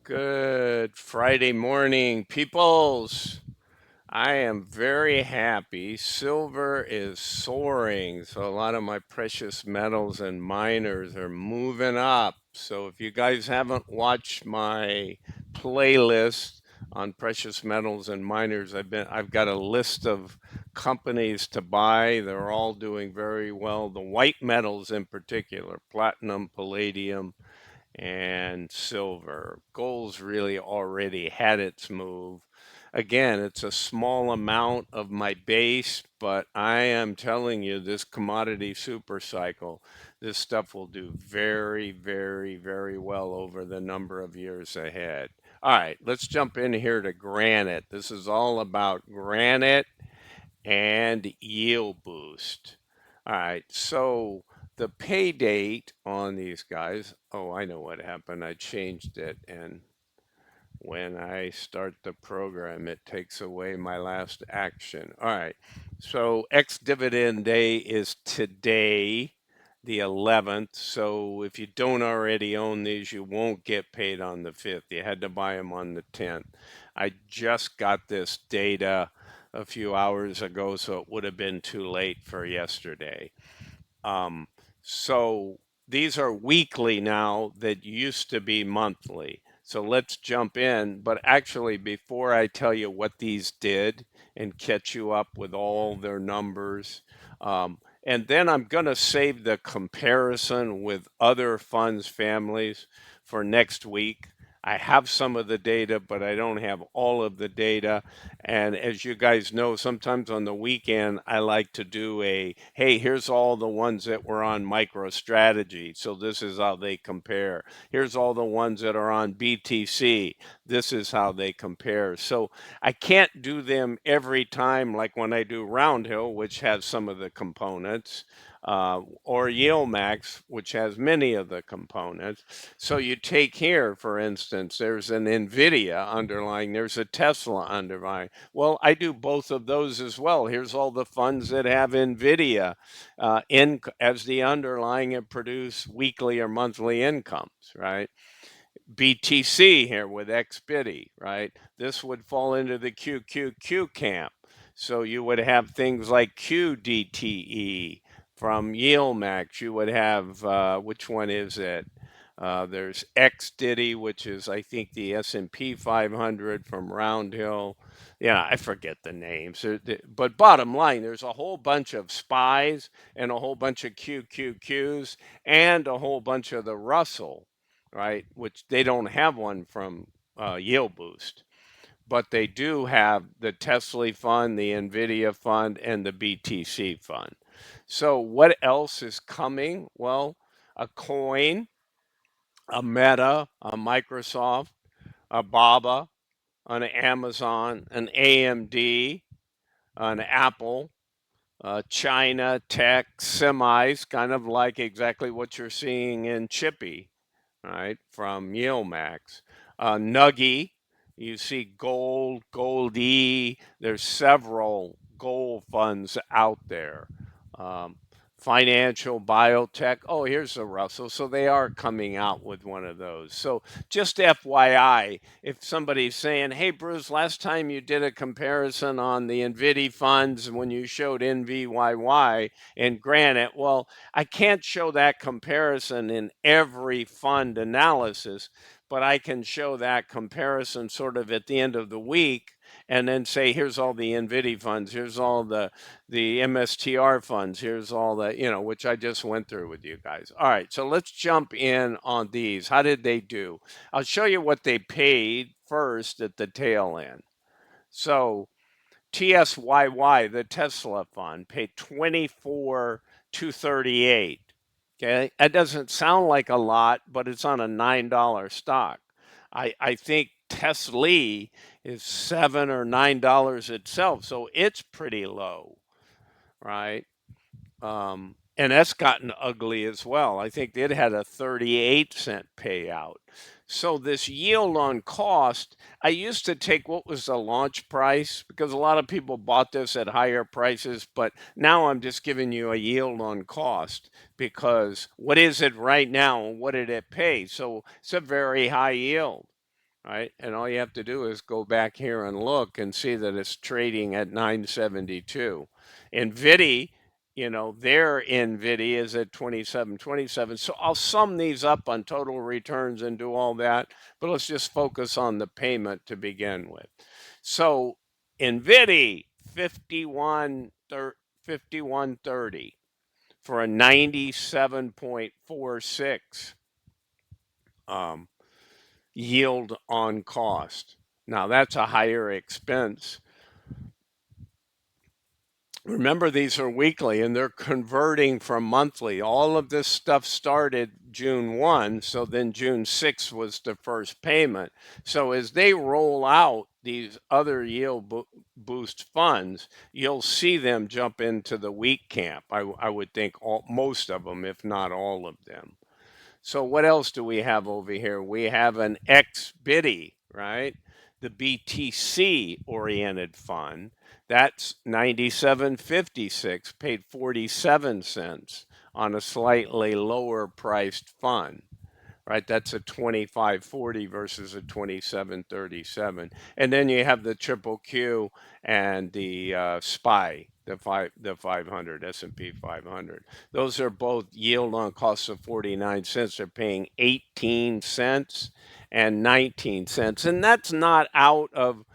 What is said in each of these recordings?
Good Friday morning, peoples. I am very happy. Silver is soaring, so a lot of my precious metals and miners are moving up. So if you guys haven't watched my playlist on precious metals and miners, I've got a list of companies to buy. They're all doing very well. The white metals in particular, platinum, palladium, and silver. Gold's really already had its move. Again, it's a small amount of my base, but I am telling you, this commodity super cycle, this stuff will do very, very, very well over the number of years ahead. All right, let's jump in here to Granite. This is all about Granite and yield boost. All right, so the pay date on these guys, oh, I know what happened. I changed it, and when I start the program, it takes away my last action. All right, so ex-dividend day is today, the 11th. So if you don't already own these, you won't get paid on the 5th. You had to buy them on the 10th. I just got this data a few hours ago, so it would have been too late for yesterday. Um, so these are weekly now that used to be monthly. So let's jump in. But actually, before I tell you what these did and catch you up with all their numbers, and then I'm going to save the comparison with other funds families for next week. I have some of the data, but I don't have all of the data. And as you guys know, sometimes on the weekend, I like to do hey, here's all the ones that were on MicroStrategy. So this is how they compare. Here's all the ones that are on BTC. This is how they compare. So I can't do them every time like when I do Roundhill, which has some of the components, or YieldMax, which has many of the components. So you take here, for instance, there's an NVIDIA underlying, there's a Tesla underlying. Well, I do both of those as well. Here's all the funds that have NVIDIA as the underlying and produce weekly or monthly incomes, right? BTC here with XBITI, right? This would fall into the QQQ camp. So you would have things like QDTE from YieldMax. You would have, which one is it? There's XDiddy, which is, I think, the S&P 500 from Roundhill. Yeah, I forget the names. But bottom line, there's a whole bunch of SPYs and a whole bunch of QQQs and a whole bunch of the Russell, right? Which they don't have one from YieldBoost, but they do have the Tesla fund, the NVIDIA fund, and the BTC fund. So what else is coming? Well, a coin, a Meta, a Microsoft, a Baba, an Amazon, an AMD, an Apple, China, tech, semis, kind of like exactly what you're seeing in Chippy, right, from YieldMax. Nuggy, you see gold, Gold E. There's several gold funds out there. Um, Financial, biotech. Oh, here's the Russell. So they are coming out with one of those. So just FYI, if somebody's saying, hey, Bruce, last time you did a comparison on the NVIDIA funds when you showed NVYY and Granite, well, I can't show that comparison in every fund analysis, but I can show that comparison sort of at the end of the week and then say, here's all the NVIDIA funds, here's all the MSTR funds, here's all the, which I just went through with you guys. All right, so let's jump in on these. How did they do? I'll show you what they paid first at the tail end. So TSYY, the Tesla fund, paid 24,238. Okay, that doesn't sound like a lot, but it's on a $9 stock. I think Tesla is $7 or $9 itself, so it's pretty low, right? And that's gotten ugly as well. I think it had a 38-cent payout. So this yield on cost, I used to take what was the launch price because a lot of people bought this at higher prices, but now I'm just giving you a yield on cost because what is it right now and what did it pay? So it's a very high yield. right? And all you have to do is go back here and look and see that it's trading at 972. NVIDIA, their NVIDIA is at 27.27. So I'll sum these up on total returns and do all that, but let's just focus on the payment to begin with. So NVIDIA 51.30 for a 97.46 yield on cost. Now that's a higher expense. Remember, these are weekly and they're converting from monthly. All of this stuff started June 1, so then June 6 was the first payment. So as they roll out these other yield boost funds, you'll see them jump into the week camp. I would think most of them, if not all of them. So what else do we have over here? We have an XBIDI, right? The BTC oriented fund. That's 97.56, paid 47 cents on a slightly lower priced fund, right? That's a 25.40 versus a 27.37. And then you have the triple Q and the SPY, the 500, S&P 500. Those are both yield on cost of 49 cents. They're paying 18 cents and 19 cents. And that's not out of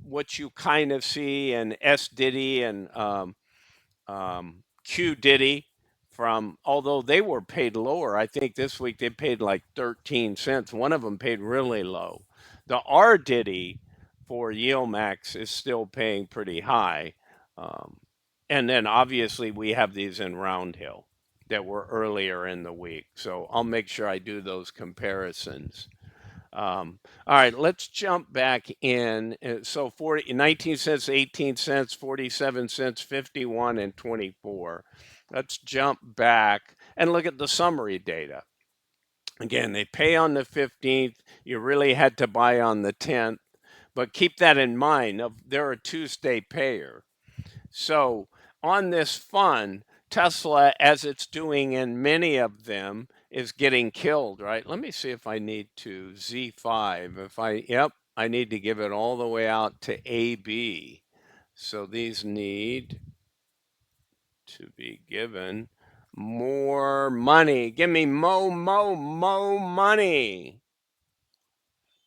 what you kind of see in S Diddy and Q Diddy, from, although they were paid lower. I think this week they paid like 13 cents. One of them paid really low. The R Diddy for YieldMax is still paying pretty high. Um, and then obviously we have these in Roundhill that were earlier in the week. So I'll make sure I do those comparisons. All right, let's jump back in. So 19 cents, 18 cents, 47 cents, 51, and 24. Let's jump back and look at the summary data. Again, they pay on the 15th. You really had to buy on the 10th. But keep that in mind. They're a Tuesday payer. So on this fund, Tesla, as it's doing in many of them, is getting killed, right? Let me see if I need to Z5. Yep, I need to give it all the way out to AB. So these need to be given more money. Give me mo money.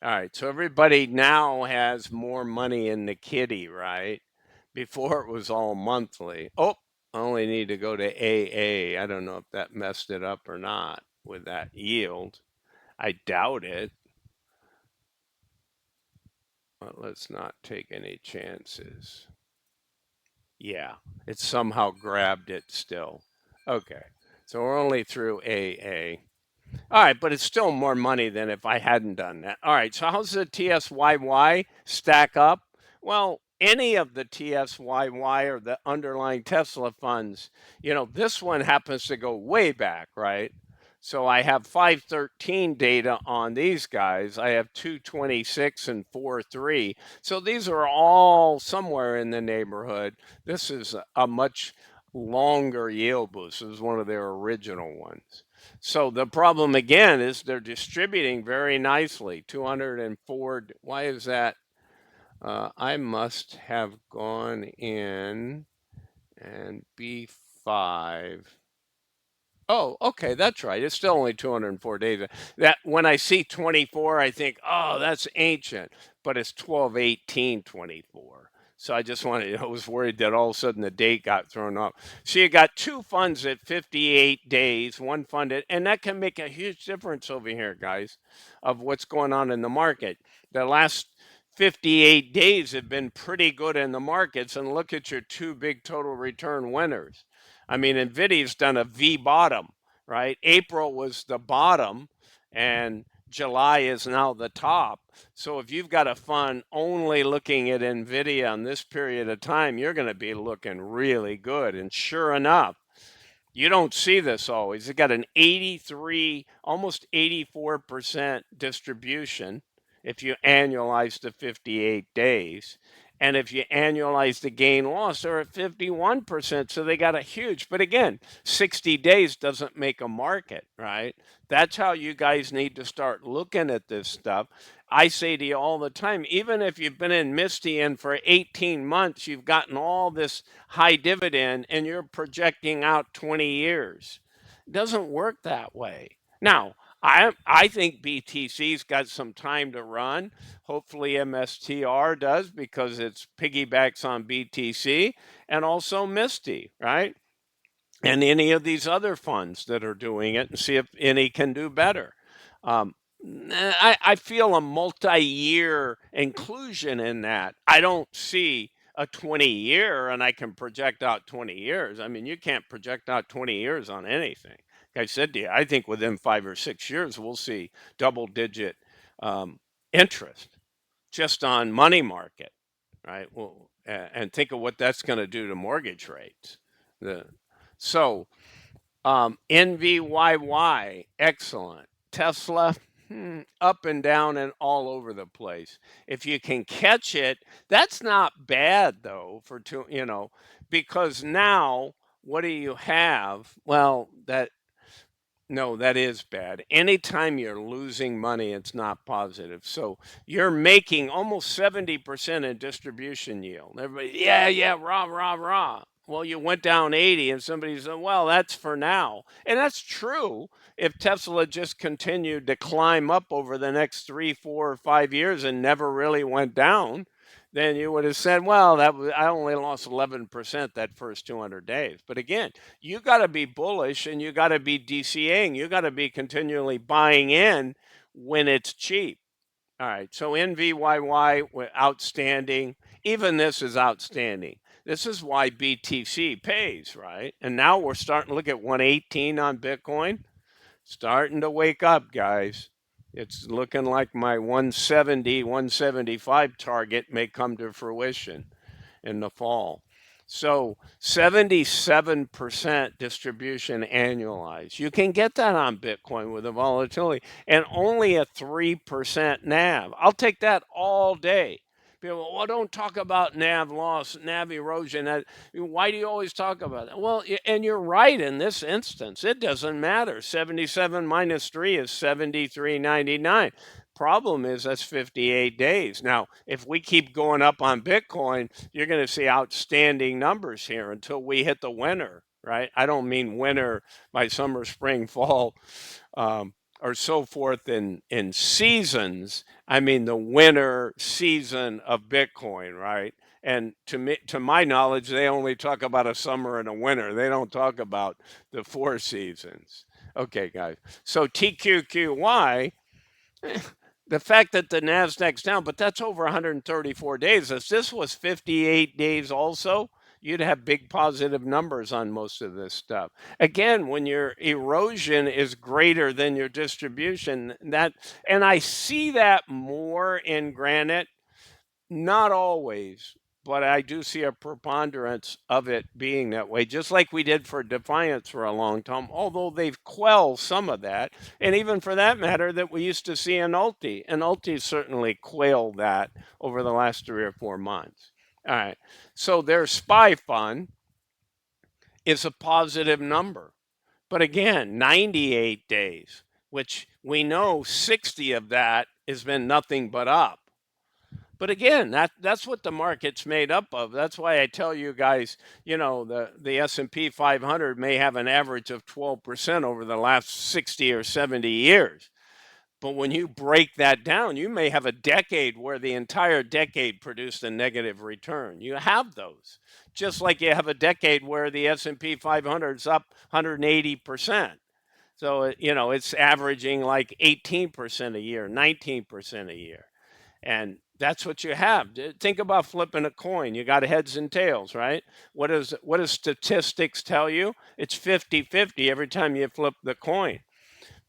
All right, so everybody now has more money in the kitty, right? Before it was all monthly. Oh, I only need to go to AA. I don't know if that messed it up or not with that yield. I doubt it, but let's not take any chances. Yeah, it somehow grabbed it still. Okay, so we're only through AA. All right, but it's still more money than if I hadn't done that. All right, so how's the TSYY stack up? Well, any of the TSYY or the underlying Tesla funds, this one happens to go way back, right? So I have 513 data on these guys. I have 226 and 43. So these are all somewhere in the neighborhood. This is a much longer yield boost. This is one of their original ones. So the problem again is they're distributing very nicely. 204. Why is that? I must have gone in and B5. Oh, okay, that's right. It's still only 204 days. That when I see 24, I think, oh, that's ancient, but it's 12/18/24. So I just wanted, I was worried that all of a sudden the date got thrown off. So you got two funds at 58 days, one funded, and that can make a huge difference over here, guys, of what's going on in the market. The last 58 days have been pretty good in the markets, and look at your two big total return winners. I mean, NVIDIA's done a V bottom, right? April was the bottom and July is now the top. So if you've got a fund only looking at NVIDIA on this period of time, you're going to be looking really good. And sure enough, you don't see this always. It got an 83, almost 84% distribution if you annualize the 58 days. And if you annualize the gain loss, they're at 51%. So they got a huge, but again, 60 days doesn't make a market, right? That's how you guys need to start looking at this stuff. I say to you all the time, even if you've been in Misty and for 18 months, you've gotten all this high dividend and you're projecting out 20 years. It doesn't work that way. Now, I think BTC's got some time to run. Hopefully MSTR does because it's piggybacks on BTC and also Misty, right? And any of these other funds that are doing it and see if any can do better. Um, I feel a multi-year inclusion in that. I don't see a 20-year and I can project out 20 years. I mean, you can't project out 20 years on anything. Like I said to you, I think within 5 or 6 years, we'll see double digit um, interest just on money market, right? Well, and think of what that's going to do to mortgage rates. The, so NVYY, excellent. Tesla, up and down and all over the place. If you can catch it, that's not bad though for two, because now what do you have? Well, that no, that is bad. Anytime you're losing money, it's not positive. So you're making almost 70% in distribution yield. Everybody, yeah, yeah, rah, rah, rah. Well, you went down 80 and somebody said, well, that's for now. And that's true if Tesla just continued to climb up over the next 3, 4, or 5 years and never really went down, then you would have said, well, I only lost 11% that first 200 days. But again, you got to be bullish and you got to be DCAing. You got to be continually buying in when it's cheap. All right. So NVYY, outstanding. Even this is outstanding. This is why BTC pays, right? And now we're starting to look at 118 on Bitcoin. Starting to wake up, guys. It's looking like my 170, 175 target may come to fruition in the fall. So 77% distribution annualized. You can get that on Bitcoin with the volatility and only a 3% NAV. I'll take that all day. People, well, don't talk about NAV loss, NAV erosion. Why do you always talk about that? Well, and you're right in this instance. It doesn't matter. 77 minus 3 is 73.99. Problem is that's 58 days. Now, if we keep going up on Bitcoin, you're going to see outstanding numbers here until we hit the winter, right? I don't mean winter by summer, spring, fall, or so forth in seasons. I mean the winter season of Bitcoin, right? And to my knowledge, they only talk about a summer and a winter. They don't talk about the four seasons. Okay, guys. So TQQY, the fact that the Nasdaq's down, but that's over 134 days. If this was 58 days also, you'd have big positive numbers on most of this stuff. Again, when your erosion is greater than your distribution, and I see that more in Granite, not always, but I do see a preponderance of it being that way, just like we did for Defiance for a long time, although they've quelled some of that. And even for that matter, that we used to see in Ulti. And Ulti certainly quailed that over the last 3 or 4 months. All right. So their SPY fund is a positive number. But again, 98 days, which we know 60 of that has been nothing but up. But again, that's what the market's made up of. That's why I tell you guys, the S&P 500 may have an average of 12% over the last 60 or 70 years. But when you break that down, you may have a decade where the entire decade produced a negative return. You have those. Just like you have a decade where the S&P 500 is up 180%. So, it's averaging like 18% a year, 19% a year. And that's what you have. Think about flipping a coin. You got heads and tails, right? What does statistics tell you? It's 50-50 every time you flip the coin.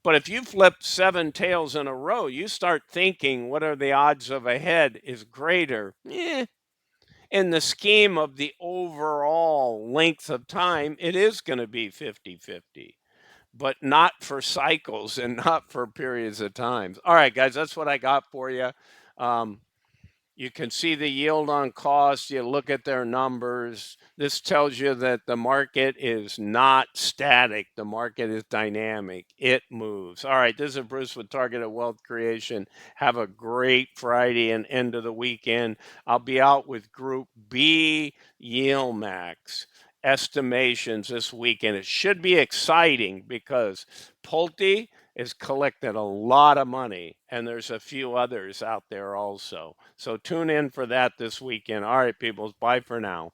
But if you flip 7 tails in a row, you start thinking what are the odds of a head is greater. In the scheme of the overall length of time, it is going to be 50-50, but not for cycles and not for periods of times. All right, guys, that's what I got for you. Um, You can see the yield on cost. You look at their numbers. This tells you that the market is not static. The market is dynamic. It moves. All right, this is Bruce with Targeted Wealth Creation. Have a great Friday and end of the weekend. I'll be out with Group B Yield Max estimations this weekend. It should be exciting because Pulte is collecting a lot of money, and there's a few others out there also. So tune in for that this weekend. All right, people, bye for now.